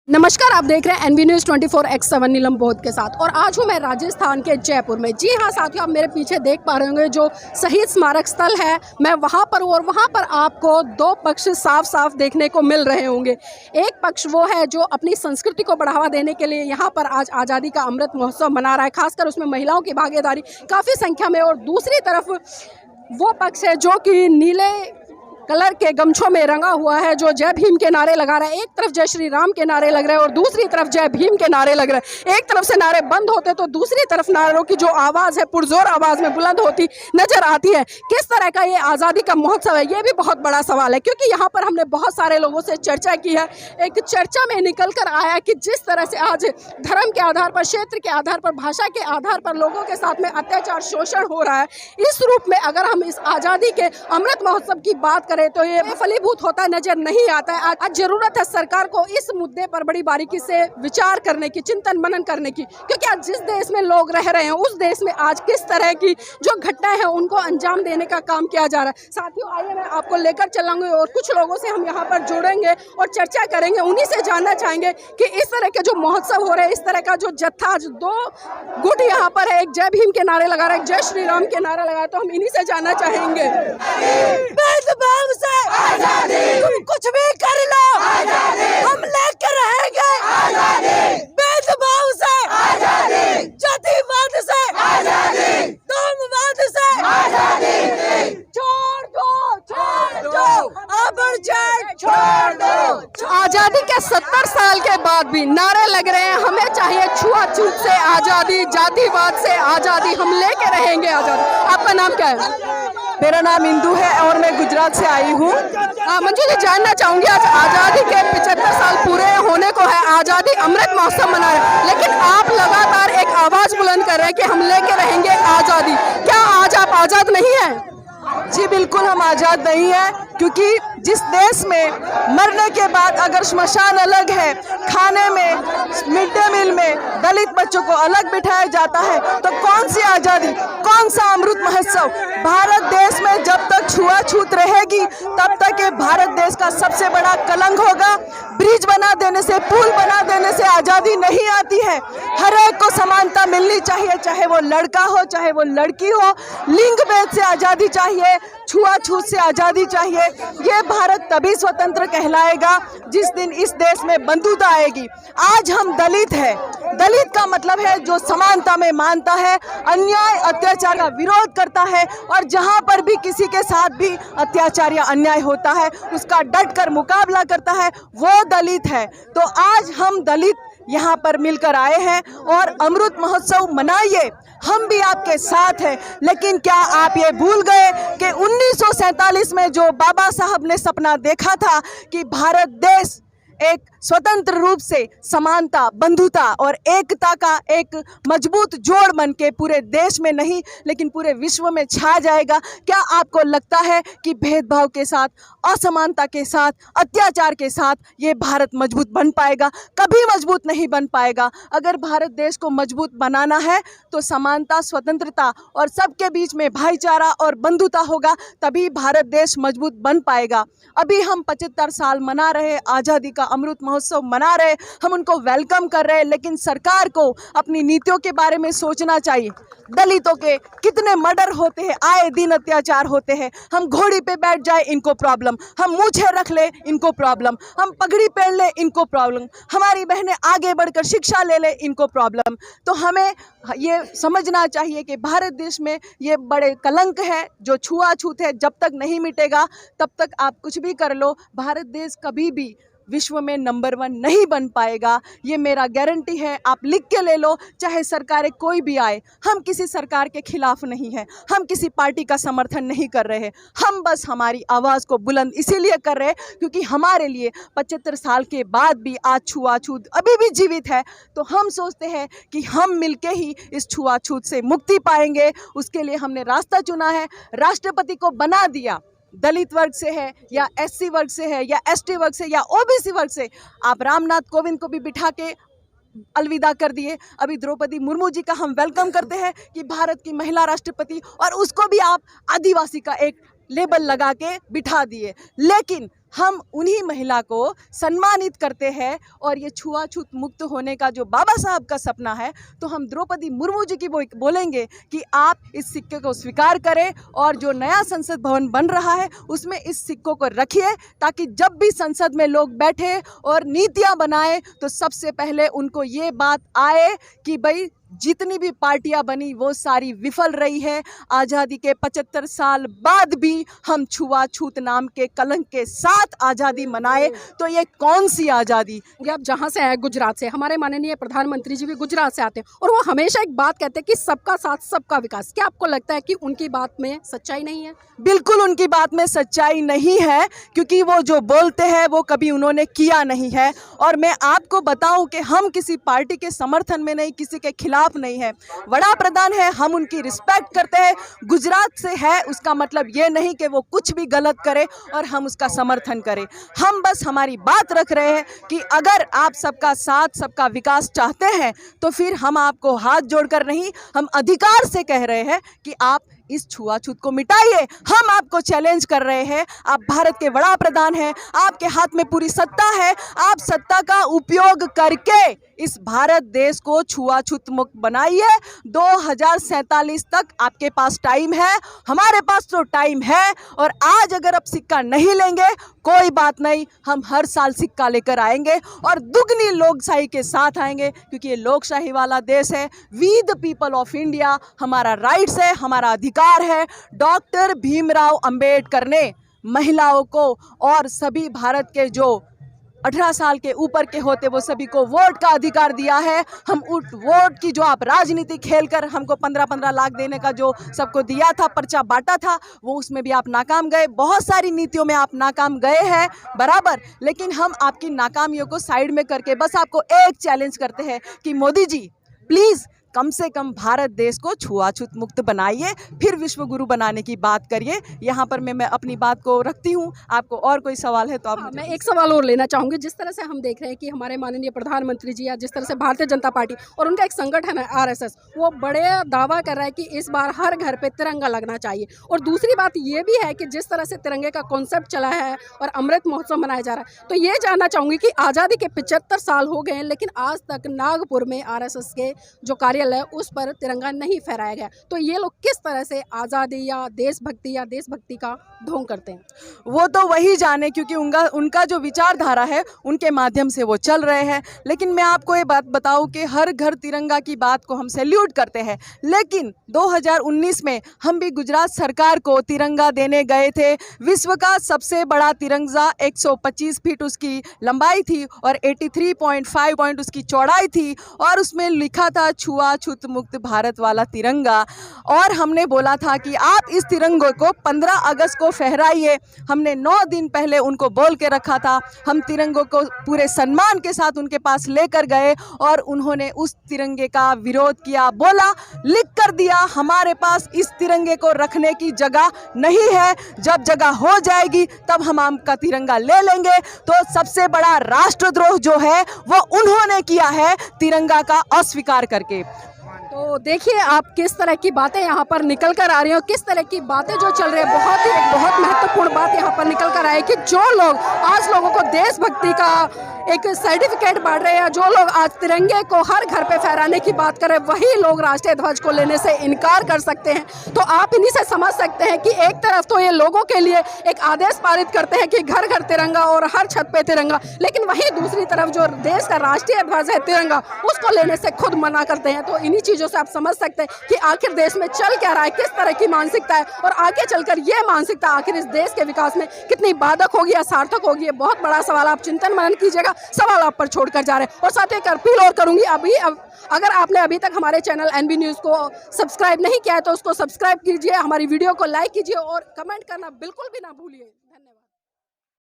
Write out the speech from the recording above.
नमस्कार, आप देख रहे हैं एनवी न्यूज़ 24x7 नीलम बोध के साथ। और आज हूँ मैं राजस्थान के जयपुर में। जी हाँ साथियों, आप मेरे पीछे देख पा रहे होंगे जो शहीद स्मारक स्थल है, मैं वहाँ पर हूँ और वहाँ पर आपको दो पक्ष साफ साफ देखने को मिल रहे होंगे। एक पक्ष वो है जो अपनी संस्कृति को बढ़ावा देने के लिए यहाँ पर आज आज़ादी का अमृत महोत्सव मना रहा है, खासकर उसमें महिलाओं की भागीदारी काफ़ी संख्या में। और दूसरी तरफ वो पक्ष है जो कि नीले कलर के गमछों में रंगा हुआ है, जो जय भीम के नारे लगा रहा है। एक तरफ जय श्री राम के नारे लग रहे हैं और दूसरी तरफ जय भीम के नारे लग रहे हैं। एक तरफ से नारे बंद होते तो दूसरी तरफ नारों की जो आवाज़ है पुरजोर आवाज़ में बुलंद होती नजर आती है। किस तरह का ये आज़ादी का महोत्सव है, ये भी बहुत बड़ा सवाल है, क्योंकि यहाँ पर हमने बहुत सारे लोगों से चर्चा की है। एक चर्चा में निकल कर आया कि जिस तरह से आज धर्म के आधार पर, क्षेत्र के आधार पर, भाषा के आधार पर लोगों के साथ में अत्याचार, शोषण हो रहा है, इस रूप में अगर हम इस आज़ादी के अमृत महोत्सव की बात करें तो ये फलीभूत होता नजर नहीं आता है। आज जरूरत है सरकार को इस मुद्दे पर बड़ी बारीकी से विचार करने की, चिंतन मनन करने की, क्योंकि आज जिस देश में लोग रह रहे हैं उस देश में आज किस तरह की जो घटनाएं हैं उनको अंजाम देने का काम किया जा रहा है। साथियों, आइए मैं आपको लेकर चलूंगी और कुछ लोगों से हम यहाँ पर जुड़ेंगे और चर्चा करेंगे। उन्हीं से जानना चाहेंगे कि इस तरह के जो महोत्सव हो रहे हैं, इस तरह का जो जत्था, जो दो गुट यहाँ पर है, एक जय भीम के नारे लगा रहा है, एक जय श्री राम के नारा लगा, तो हम इन्हीं से जानना चाहेंगे। तुम कुछ भी कर लो, हम लेकर रहेंगे भेदभाव से, जातिवाद से, दमवाद से, छोड़ दो, अबरजेट छोड़ दो। आजादी के 70 साल के बाद भी नारे लग रहे हैं, हमें चाहिए छुआछूत से आजादी, जातिवाद से आजादी, हम लेके रहेंगे आजादी। आपका नाम क्या है? मेरा नाम इंदू है और मैं गुजरात से आई हूँ। मंजू जी, जानना चाहूंगी, आज आज़ादी के 75 साल पूरे होने को है, आज़ादी अमृत महोत्सव मना रहे हैं, लेकिन आप लगातार एक आवाज़ बुलंद कर रहे हैं कि हम लेके रहेंगे आज़ादी। क्या आज आप आज़ाद नहीं हैं? जी बिल्कुल, हम आज़ाद नहीं है, क्योंकि जिस देश में मरने के बाद अगर श्मशान अलग है, खाने में, मिड डे मील में दलित बच्चों को अलग बिठाया जाता है, तो कौन सी आज़ादी, कौन सा अमृत महोत्सव? भारत देश में जब तक छुआछूत रहेगी तब तक ये भारत देश का सबसे बड़ा कलंक होगा। ब्रिज बना देने से, पुल बना देने से आज़ादी नहीं आती है। हर एक को समानता मिलनी चाहिए, चाहे वो लड़का हो चाहे वो लड़की हो। लिंग भेद से आज़ादी चाहिए, छुआछूत से आज़ादी चाहिए। ये भारत तभी स्वतंत्र कहलाएगा जिस दिन इस देश में बंधुता आएगी। आज हम दलित हैं। दलित का मतलब है जो समानता में मानता है, अन्याय अत्याचार का विरोध करता है, और जहां पर भी किसी के साथ भी अत्याचार या अन्याय होता है उसका डट कर मुकाबला करता है, वो दलित है। तो आज हम दलित यहाँ पर मिलकर आए हैं और अमृत महोत्सव मनाइए, हम भी आपके साथ हैं। लेकिन क्या आप ये भूल गए कि 1947 में जो बाबा साहब ने सपना देखा था कि भारत देश एक स्वतंत्र रूप से समानता, बंधुता और एकता का एक मजबूत जोड़ बन के पूरे देश में नहीं लेकिन पूरे विश्व में छा जाएगा, क्या आपको लगता है कि भेदभाव के साथ, असमानता के साथ, अत्याचार के साथ ये भारत मजबूत बन पाएगा? कभी मजबूत नहीं बन पाएगा। अगर भारत देश को मजबूत बनाना है तो समानता, स्वतंत्रता और सबके बीच में भाईचारा और बंधुता होगा, तभी भारत देश मजबूत बन पाएगा। अभी हम 75 साल मना रहे, आज़ादी का अमृत महोत्सव मना रहे, हम उनको वेलकम कर रहे हैं, लेकिन सरकार को अपनी नीतियों के बारे में सोचना चाहिए। दलितों के कितने मर्डर होते हैं, आए दिन अत्याचार होते हैं। हम घोड़ी पे बैठ जाए, इनको प्रॉब्लम, हम मूछें रख ले, इनको प्रॉब्लम, हम पगड़ी पहन ले, इनको प्रॉब्लम, हमारी बहनें आगे बढ़कर शिक्षा ले ले, इनको प्रॉब्लम। तो हमें ये समझना चाहिए कि भारत देश में ये बड़े कलंक है, जो छुआछूत है, जब तक नहीं मिटेगा तब तक आप कुछ भी कर लो, भारत देश कभी भी विश्व में नंबर 1 नहीं बन पाएगा। ये मेरा गारंटी है, आप लिख के ले लो, चाहे सरकारें कोई भी आए। हम किसी सरकार के खिलाफ नहीं है, हम किसी पार्टी का समर्थन नहीं कर रहे हैं, हम बस हमारी आवाज़ को बुलंद इसीलिए कर रहे हैं क्योंकि हमारे लिए 75 साल के बाद भी आज छुआछूत अभी भी जीवित है। तो हम सोचते हैं कि हम मिलके ही इस छुआछूत से मुक्ति पाएंगे। उसके लिए हमने रास्ता चुना है, राष्ट्रपति को बना दिया। दलित वर्ग से है या एससी वर्ग से है या एसटी वर्ग से या ओबीसी वर्ग से, आप रामनाथ कोविंद को भी बिठा के अलविदा कर दिए। अभी द्रौपदी मुर्मू जी का हम वेलकम करते हैं कि भारत की महिला राष्ट्रपति, और उसको भी आप आदिवासी का एक लेबल लगा के बिठा दिए। लेकिन हम उन्हीं महिला को सम्मानित करते हैं। और ये छुआछूत मुक्त होने का जो बाबा साहब का सपना है, तो हम द्रौपदी मुर्मू जी की बोलेंगे कि आप इस सिक्के को स्वीकार करें और जो नया संसद भवन बन रहा है उसमें इस सिक्कों को रखिए, ताकि जब भी संसद में लोग बैठे और नीतियां बनाए तो सबसे पहले उनको ये बात आए कि भाई जितनी भी पार्टियां बनी वो सारी विफल रही है। आज़ादी के 75 साल बाद भी हम छुआछूत नाम के कलंक के साथ आज़ादी मनाए, तो ये कौन सी आज़ादी। आप जहाँ से आए, गुजरात से, हमारे माननीय प्रधानमंत्री जी भी गुजरात से आते हैं और वो हमेशा एक बात कहते हैं कि सबका साथ सबका विकास। क्या आपको लगता है कि उनकी बात में सच्चाई नहीं है? बिल्कुल उनकी बात में सच्चाई नहीं है, क्योंकि वो जो बोलते हैं वो कभी उन्होंने किया नहीं है। और मैं आपको बताऊं कि हम किसी पार्टी के समर्थन में नहीं, किसी के खिलाफ नहीं है। वड़ा प्रधान है, हम उनकी रिस्पेक्ट करते हैं। गुजरात से है उसका मतलब ये नहीं कि वो कुछ भी गलत करे और हम उसका समर्थन करें। हम बस हमारी बात रख रहे हैं कि अगर आप सबका साथ सबका विकास चाहते हैं तो फिर हम आपको हाथ जोड़कर नहीं, हम अधिकार से कह रहे हैं कि आप इस छुआछूत को मिटाइए। हम आपको चैलेंज कर रहे हैं, आप भारत के वड़ा प्रधान हैं, आपके हाथ में पूरी सत्ता है, आप सत्ता का उपयोग करके इस भारत देश को छुआछूत मुक्त बनाइए। 2047 तक आपके पास टाइम है, हमारे पास तो टाइम है। और आज अगर आप सिक्का नहीं लेंगे कोई बात नहीं, हम हर साल सिक्का लेकर आएंगे और दुगनी लोकशाही के साथ आएंगे, क्योंकि ये लोकशाही वाला देश है। We the people of India, हमारा राइट्स है, हमारा अधिकार है। डॉक्टर भीमराव अंबेडकर ने महिलाओं को और सभी भारत के जो 18 साल के ऊपर के होते वो सभी को वोट का अधिकार दिया है। हम उस वोट की जो आप राजनीति खेलकर हमको 15-15 लाख देने का जो सबको दिया था, पर्चा बांटा था, वो उसमें भी आप नाकाम गए। बहुत सारी नीतियों में आप नाकाम गए हैं बराबर, लेकिन हम आपकी नाकामियों को साइड में करके बस आपको एक चैलेंज करते हैं कि मोदी जी प्लीज़ कम से कम भारत देश को छुआछूत मुक्त बनाइए, फिर विश्व गुरु बनाने की बात करिए। यहाँ पर मैं अपनी बात को रखती हूँ। आपको और कोई सवाल है तो आप मैं एक सवाल और लेना चाहूँगी। जिस तरह से हम देख रहे हैं कि हमारे माननीय प्रधानमंत्री जी या जिस तरह से भारतीय जनता पार्टी और उनका एक संगठन है RSS, वो बड़े दावा कर रहा है कि इस बार हर घर पे तिरंगा लगना चाहिए। और दूसरी बात ये भी है कि जिस तरह से तिरंगे का कॉन्सेप्ट चला है और अमृत महोत्सव मनाया जा रहा है, तो ये जानना चाहूँगी कि आज़ादी के 75 साल हो गए हैं, लेकिन आज तक नागपुर में RSS के जो कार्यालय उस पर तिरंगा नहीं फहराया गया। तो ये लोग किस तरह से आज़ादी या देशभक्ति का ढोंग करते हैं? वो तो वही जाने, क्योंकि उनका जो विचारधारा है उनके माध्यम से वो चल रहे हैं। लेकिन मैं आपको ये बात बताऊं कि हर घर तिरंगा की बात को हम सैल्यूट करते हैं, लेकिन 2019 में हम भी गुजरात सरकार को तिरंगा देने गए थे। विश्व का सबसे बड़ा तिरंगा 125 फीट उसकी लंबाई थी और 83.5 पॉइंट उसकी चौड़ाई थी, और उसमें लिखा था छुआछूत मुक्त भारत वाला तिरंगा। और हमने बोला था कि आप इस तिरंगे को 15 अगस्त को फहराइए। हमने 9 दिन पहले उनको बोल के रखा था। हम तिरंगों को पूरे सम्मान के साथ उनके पास लेकर गए और उन्होंने उस तिरंगे का विरोध किया, बोला, लिख कर दिया, हमारे पास इस तिरंगे को रखने की जगह नहीं है, जब जगह हो जाएगी तब हम आपका तिरंगा ले लेंगे। तो सबसे बड़ा राष्ट्रद्रोह जो है वो उन्होंने किया है तिरंगा का अस्वीकार करके। तो देखिए आप किस तरह की बातें यहाँ पर निकल कर आ रही हो, किस तरह की बातें जो चल रही है। बहुत महत्वपूर्ण बात यहाँ पर निकल कर आई कि जो लोग आज लोगों को देशभक्ति का एक सर्टिफिकेट बांट रहे हैं, जो लोग आज तिरंगे को हर घर पे फहराने की बात कर रहे हैं, वही लोग राष्ट्रीय ध्वज को लेने से इनकार कर सकते हैं। तो आप इन्हीं से समझ सकते हैं कि एक तरफ तो ये लोगों के लिए एक आदेश पारित करते हैं कि घर घर तिरंगा और हर छत पे तिरंगा, लेकिन वहीं दूसरी तरफ जो देश का राष्ट्रीय ध्वज है तिरंगा, उसको लेने से खुद मना करते हैं। तो इन्हीं चीज़ों से आप समझ सकते हैं कि आखिर देश में चल क्या रहा है, किस तरह की मानसिकता है, और आगे चलकर ये मानसिकता आखिर इस देश के विकास में कितनी बाधक होगी या सार्थक होगी, ये बहुत बड़ा सवाल। आप चिंतन मनन कीजिएगा, सवाल आप पर छोड़कर जा रहे हैं। और साथ ही एक अपील और करूंगी, अगर आपने अभी तक हमारे चैनल NB न्यूज़ को सब्सक्राइब नहीं किया है तो उसको सब्सक्राइब कीजिए, हमारी वीडियो को लाइक कीजिए और कमेंट करना बिल्कुल भी ना भूलिए। धन्यवाद।